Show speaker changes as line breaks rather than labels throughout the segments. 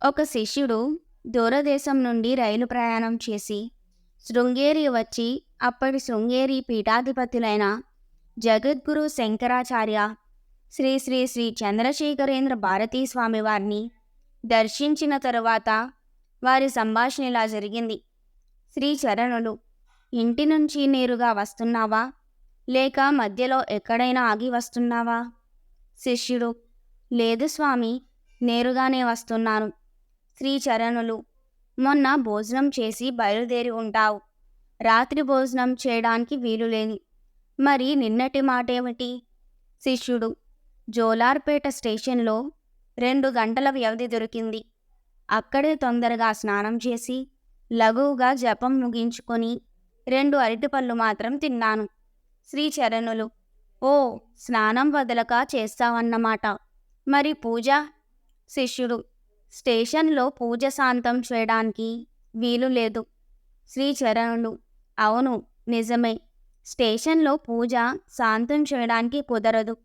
ఒక శిష్యుడు దూరదేశం నుండి రైలు ప్రయాణం చేసి శృంగేరి వచ్చి అప్పటి శృంగేరి పీఠాధిపతులైన జగద్గురు శంకరాచార్య శ్రీ శ్రీ శ్రీ చంద్రశేఖరేంద్ర భారతీ స్వామి వారిని దర్శించిన తరువాత వారి సంభాషణ ఇలా జరిగింది. శ్రీ చరణులు, ఇంటి నుంచి నేరుగా వస్తున్నావా, లేక మధ్యలో ఎక్కడైనా ఆగి వస్తున్నావా? శిష్యుడు, లేదు స్వామి, నేరుగానే వస్తున్నాను. శ్రీచరణులు, మొన్న భోజనం చేసి బయలుదేరి ఉంటావు. రాత్రి భోజనం చేయడానికి వీలులేదు. మరి నిన్నటి మాటేమిటి? శిష్యుడు, జోలార్పేట స్టేషన్లో 2 గంటల వ్యవధి దొరికింది. అక్కడే తొందరగా స్నానం చేసి లఘువుగా జపం ముగించుకొని 2 అరటిపళ్ళు మాత్రం తిన్నాను. శ్రీచరణులు, ఓ, స్నానం వదలక చేస్తావన్నమాట. మరి పూజ? శిష్యుడు, స్టేషన్లో పూజ శాంతం చేయడానికి వీలు లేదు. శ్రీచరణులు, అవును, నిజమే. స్టేషన్లో పూజ శాంతం చేయడానికి కుదరదు.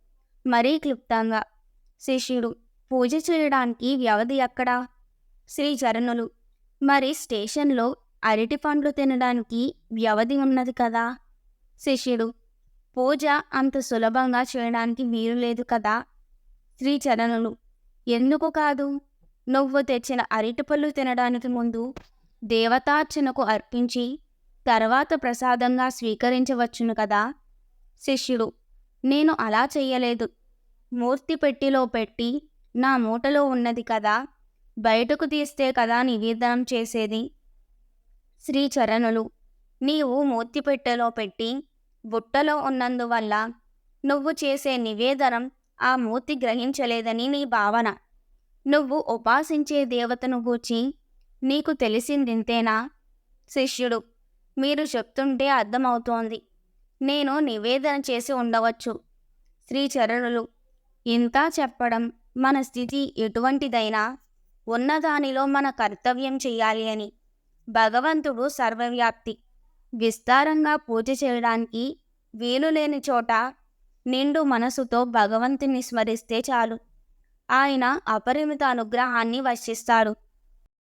మరీ క్లుప్తంగా. శిష్యుడు, పూజ చేయడానికి వ్యవధి ఎక్కడా? శ్రీచరణులు, మరి స్టేషన్లో అరటి పండ్లు తినడానికి వ్యవధి ఉన్నది కదా. శిష్యుడు, పూజ అంత సులభంగా చేయడానికి వీలు లేదు కదా. శ్రీచరణులు, ఎందుకు కాదు? నువ్వు తెచ్చిన అరటిపళ్ళు తినడానికి ముందు దేవతార్చనకు అర్పించి తర్వాత ప్రసాదంగా స్వీకరించవచ్చును కదా. శిష్యుడు, నేను అలా చెయ్యలేదు. మూర్తి పెట్టిలో పెట్టి నా మూటలో ఉన్నది కదా, బయటకు తీస్తే కదా నివేదనం చేసేది. శ్రీచరణులు, నీవు మూర్తి పెట్టెలో పెట్టి బుట్టలో ఉన్నందువల్ల నువ్వు చేసే నివేదనం ఆ మూర్తి గ్రహించలేదని నీ భావన. నువ్వు ఉపాసించే దేవతను గూర్చి నీకు తెలిసిందింతేనా? శిష్యుడు, మీరు చెప్తుంటే అర్థమవుతోంది. నేను నివేదన చేసి ఉండవచ్చు. శ్రీచరణులు, ఇంతా చెప్పడం మన స్థితి ఎటువంటిదైనా ఉన్నదానిలో మన కర్తవ్యం చెయ్యాలి అని. భగవంతుడు సర్వవ్యాప్తి. విస్తారంగా పూజ చేయడానికి వీలు లేని చోట నిండు మనసుతో భగవంతుని స్మరిస్తే చాలు. ఆయన అపరిమిత అనుగ్రహాన్ని వర్షిస్తాడు.